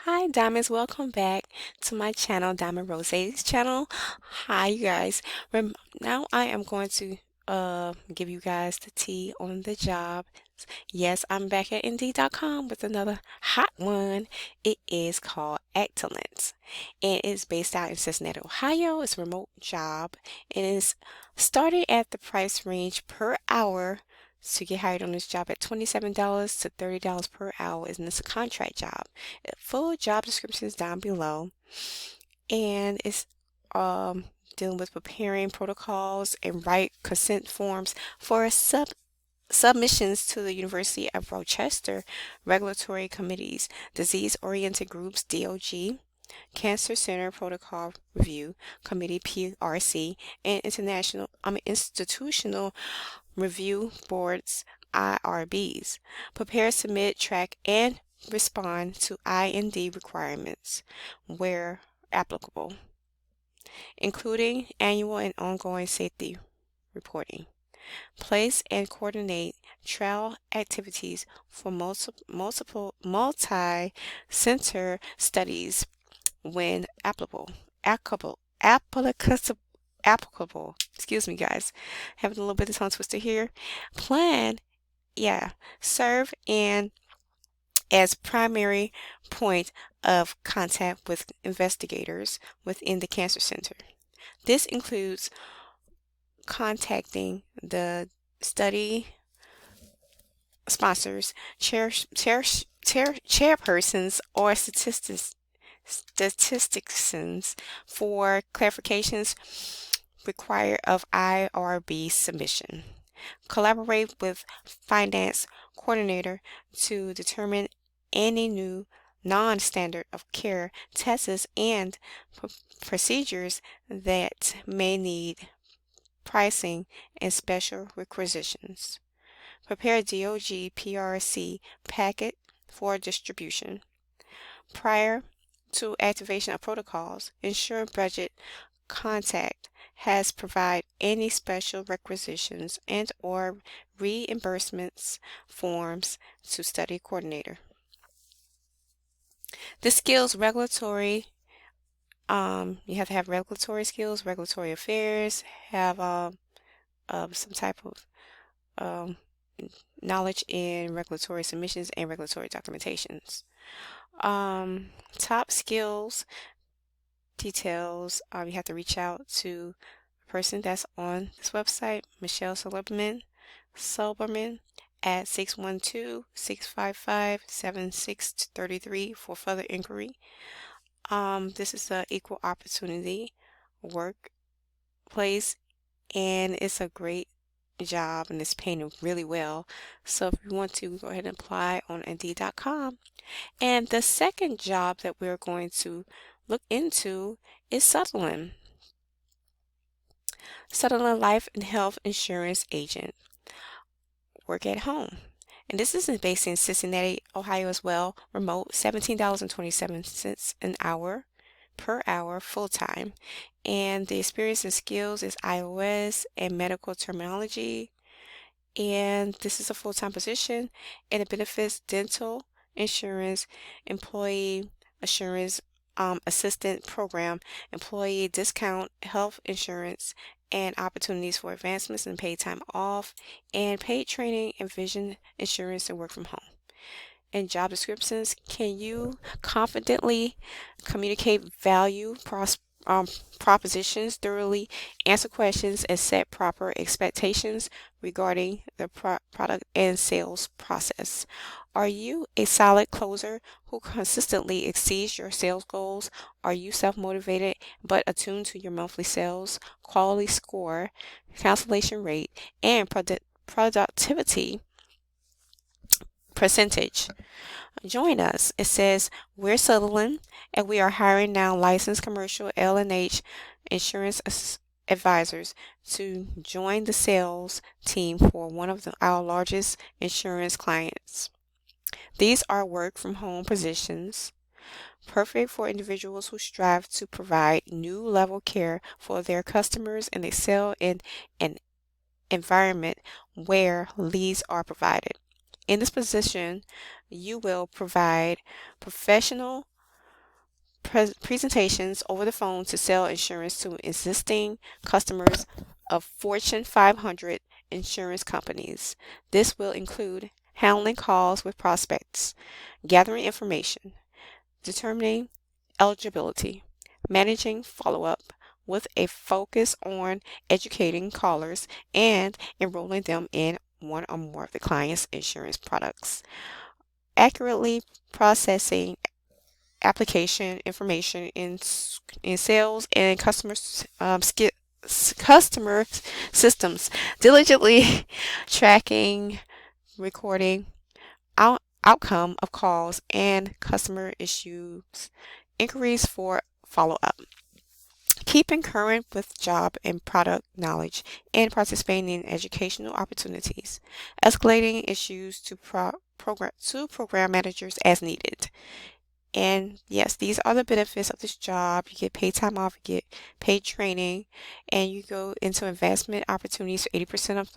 Hi, Diamonds. Welcome back to my channel, Diamond Rose's channel. Hi, you guys. Now I am going to give you guys the tea on the job. Yes, I'm back at Indeed.com with another hot one. It is called Actalent, and it's based out in Cincinnati, Ohio. It's a remote job. It is starting at the price range per hour to get hired on this job at $27 to $30 per hour, and it's a contract job. Full job description is down below, and it's um dealing with preparing protocols and write consent forms for submissions to the University of Rochester regulatory committees, disease-oriented groups (DOG), Cancer Center Protocol Review Committee (PRC), and institutional review boards (IRBs). Prepare, submit, track, and respond to IND requirements where applicable, including annual and ongoing safety reporting. Place and coordinate trial activities for multi-center studies when applicable. Applicable. Excuse me, guys. Having a little bit of tongue twister here. Plan, yeah, serve and as primary point of contact with investigators within the cancer center. This includes contacting the study sponsors, chairpersons, or statisticians for clarifications required of IRB submission. Collaborate with finance coordinator to determine any new non-standard of care tests and procedures that may need pricing and special requisitions. Prepare DOG PRC packet for distribution. Prior to activation of protocols, ensure budget contact has provide any special requisitions and or reimbursements forms to study coordinator. The skills regulatory, you have to have regulatory skills, regulatory affairs, have some type of um, knowledge in regulatory submissions and regulatory documentations. Top skills details, you have to reach out to the person that's on this website, Michelle Silberman at 612-655-7633 for further inquiry. This is a equal opportunity workplace, and it's a great job and it's paying really well. So if you want to, go ahead and apply on Indeed.com. And the second job that we're going to look into is Sutherland. Sutherland Life and Health Insurance Agent. Work at home. And this is based in Cincinnati, Ohio as well. Remote, $17.27 an hour per hour full time. And the experience and skills is iOS and medical terminology. And this is a full-time position, and it benefits dental insurance, employee assurance assistant program, employee discount health insurance, and opportunities for advancements and paid time off, and paid training and vision insurance and work from home. And job descriptions, can you confidently communicate value propositions, thoroughly answer questions, and set proper expectations regarding the product and sales process? Are you a solid closer who consistently exceeds your sales goals? Are you self-motivated but attuned to your monthly sales, quality score, cancellation rate, and productivity percentage? Join us. It says we're Sutherland, and we are hiring now licensed commercial L&H insurance advisors to join the sales team for one of our largest insurance clients. These are work from home positions, perfect for individuals who strive to provide new level care for their customers, and excel in an environment where leads are provided. In this position, you will provide professional presentations over the phone to sell insurance to existing customers of Fortune 500 insurance companies. This will include handling calls with prospects, gathering information, determining eligibility, managing follow-up with a focus on educating callers and enrolling them in one or more of the client's insurance products, accurately processing application information in sales and customer systems, diligently tracking, recording outcome of calls and customer issues, inquiries for follow-up, keeping current with job and product knowledge, and participating in educational opportunities, escalating issues to program managers as needed. And yes, these are the benefits of this job. You get paid time off, you get paid training, and you go into investment opportunities. So 80%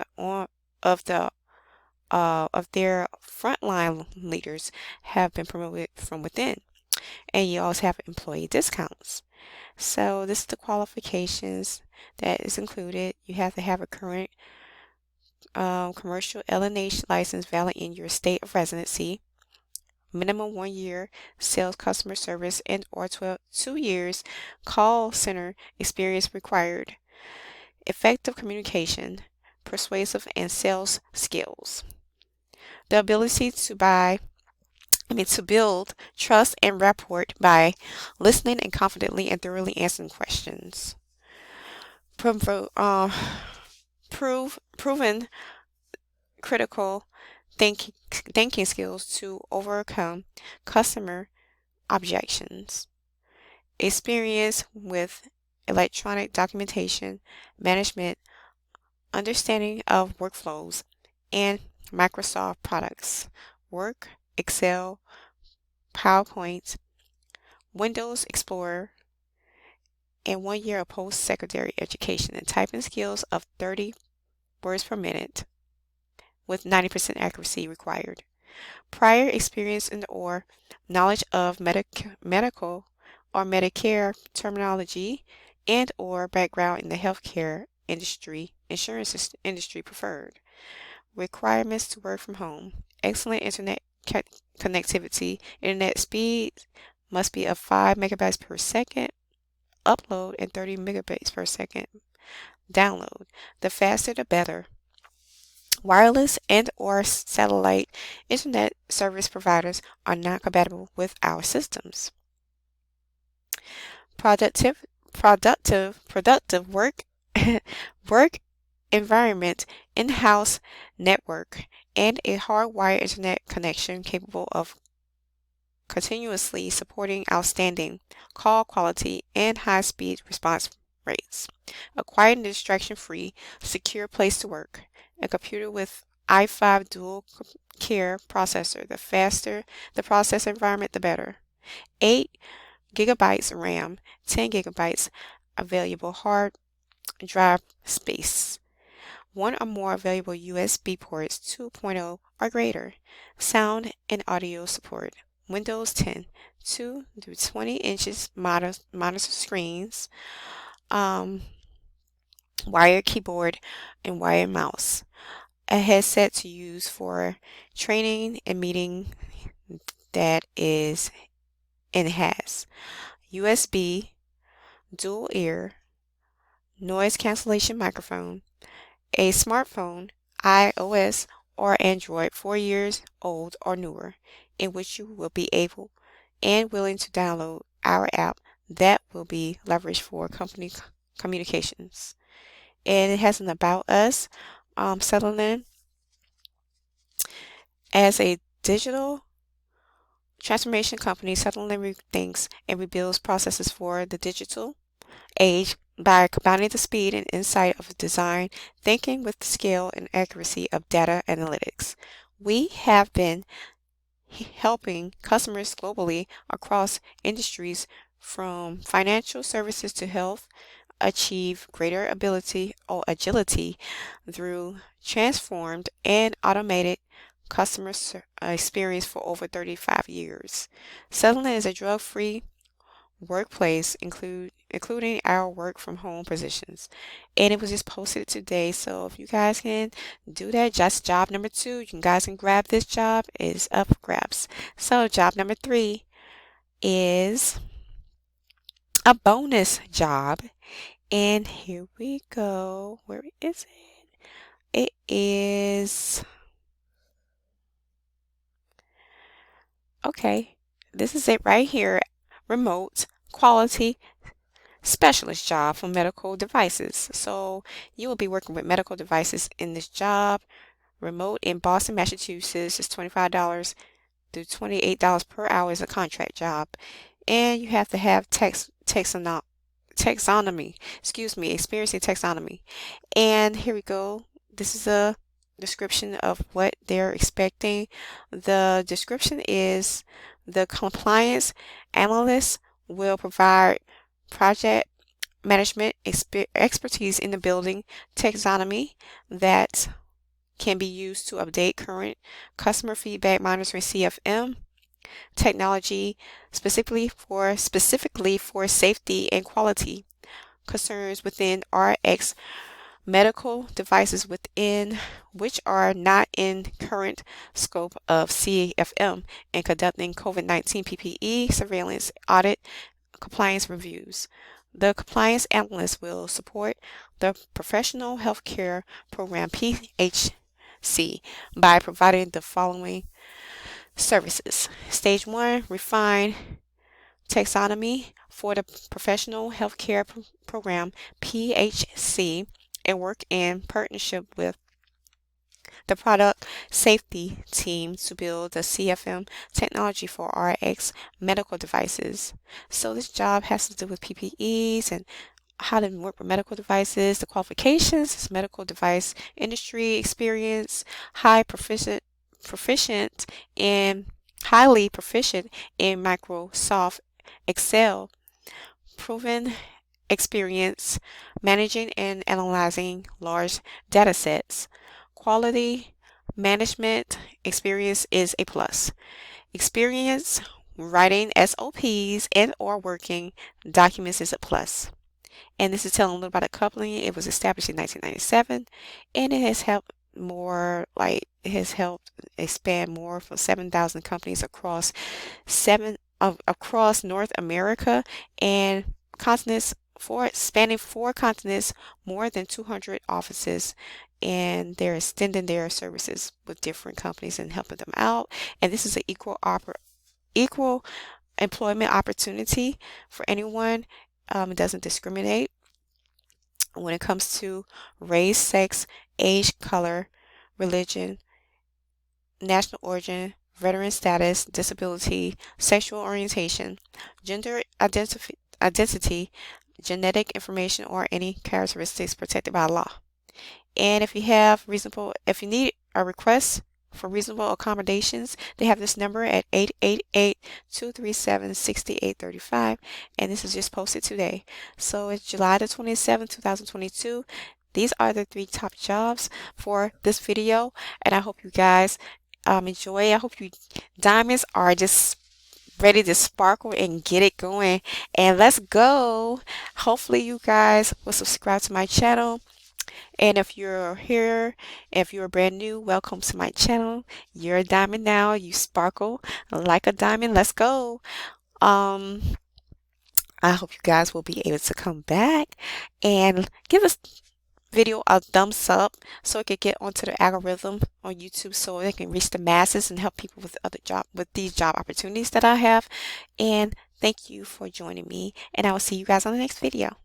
of their frontline leaders have been promoted from within. And you also have employee discounts. So this is the qualifications that is included. You have to have a current commercial LNH license valid in your state of residency, minimum 1 year sales customer service and or 2 years call center experience required, effective communication, persuasive and sales skills, the ability to build trust and rapport by listening and confidently and thoroughly answering questions. Proven critical thinking skills to overcome customer objections. Experience with electronic documentation management, understanding of workflows, and Microsoft products, Word, Excel, PowerPoint, Windows Explorer, and 1 year of post-secondary education and typing skills of 30 words per minute with 90% accuracy required. Prior experience and or knowledge of medical or Medicare terminology and or background in the healthcare industry, insurance industry preferred. Requirements to work from home. Excellent internet connectivity. Internet speed must be of 5 megabytes per second upload and 30 megabytes per second download. The faster the better. Wireless and or satellite internet service providers are not compatible with our systems. Productive work work environment, in-house network, and a hardwired internet connection capable of continuously supporting outstanding call quality and high-speed response rates. Acquiring a distraction-free, secure place to work. A computer with i5 dual core processor. The faster the processor environment, the better. 8 gigabytes RAM, 10 gigabytes available hard drive space. One or more available USB ports 2.0 or greater. Sound and audio support. Windows 10, 2 to 20 inches monitor screens, wired keyboard, and wired mouse. A headset to use for training and meeting that is and has USB, dual ear, noise cancellation microphone, a smartphone, iOS or Android 4 years old or newer, in which you will be able and willing to download our app that will be leveraged for company communications. And it has an about us. Sutherland, as a digital transformation company, Sutherland rethinks and rebuilds processes for the digital age by combining the speed and insight of design thinking with the scale and accuracy of data analytics. We have been helping customers globally across industries from financial services to health achieve greater ability or agility through transformed and automated customer experience for over 35 years. Sutherland is a drug-free workplace, including our work from home positions. And it was just posted today. So if you guys can do that, just job number 2, you guys can grab this job. It's up for grabs. So job number 3 is a bonus job. And here we go. Where is it? It is, okay, this is it right here. Remote quality specialist job for medical devices. So you will be working with medical devices in this job. Remote in Boston, Massachusetts is $25 to $28 per hour is a contract job. And you have to have taxonomy, experience in taxonomy. And here we go. This is a description of what they're expecting. The description is the compliance analyst will provide project management expertise in the building taxonomy that can be used to update current customer feedback monitoring CFM technology specifically for safety and quality concerns within RX medical devices within which are not in current scope of CFM and conducting COVID-19 PPE surveillance audit compliance reviews. The compliance analyst will support the Professional Healthcare Program PHC by providing the following services. Stage 1, refine taxonomy for the Professional Healthcare Program PHC and work in partnership with the product safety team to build the CFM technology for RX medical devices. So this job has to do with PPEs and how to work with medical devices. The qualifications is medical device industry experience, proficient in highly proficient in Microsoft Excel, proven experience managing and analyzing large data sets. Quality management experience is a plus. Experience writing SOPs and or working documents is a plus. And this is telling a little about the company. It was established in 1997 and it has helped expand more for 7,000 companies across North America and continents spanning 4 continents, more than 200 offices, and they're extending their services with different companies and helping them out. And this is an equal employment opportunity for anyone. It doesn't discriminate when it comes to race, sex, age, color, religion, national origin, veteran status, disability, sexual orientation, gender identity, genetic information, or any characteristics protected by law. And if you need a request for reasonable accommodations, they have this number at 888-237-6835, and this is just posted today. So it's July the 27th, 2022. These are the 3 top jobs for this video, and I hope you guys enjoy. I hope you diamonds are just ready to sparkle and get it going, and let's go. Hopefully you guys will subscribe to my channel, and if you're here, if you're brand new, welcome to my channel. You're a diamond now. You sparkle like a diamond. Let's go. I hope you guys will be able to come back and give this video a thumbs up so it can get onto the algorithm on YouTube so they can reach the masses and help people with these job opportunities that I have. And thank you for joining me, and I will see you guys on the next video.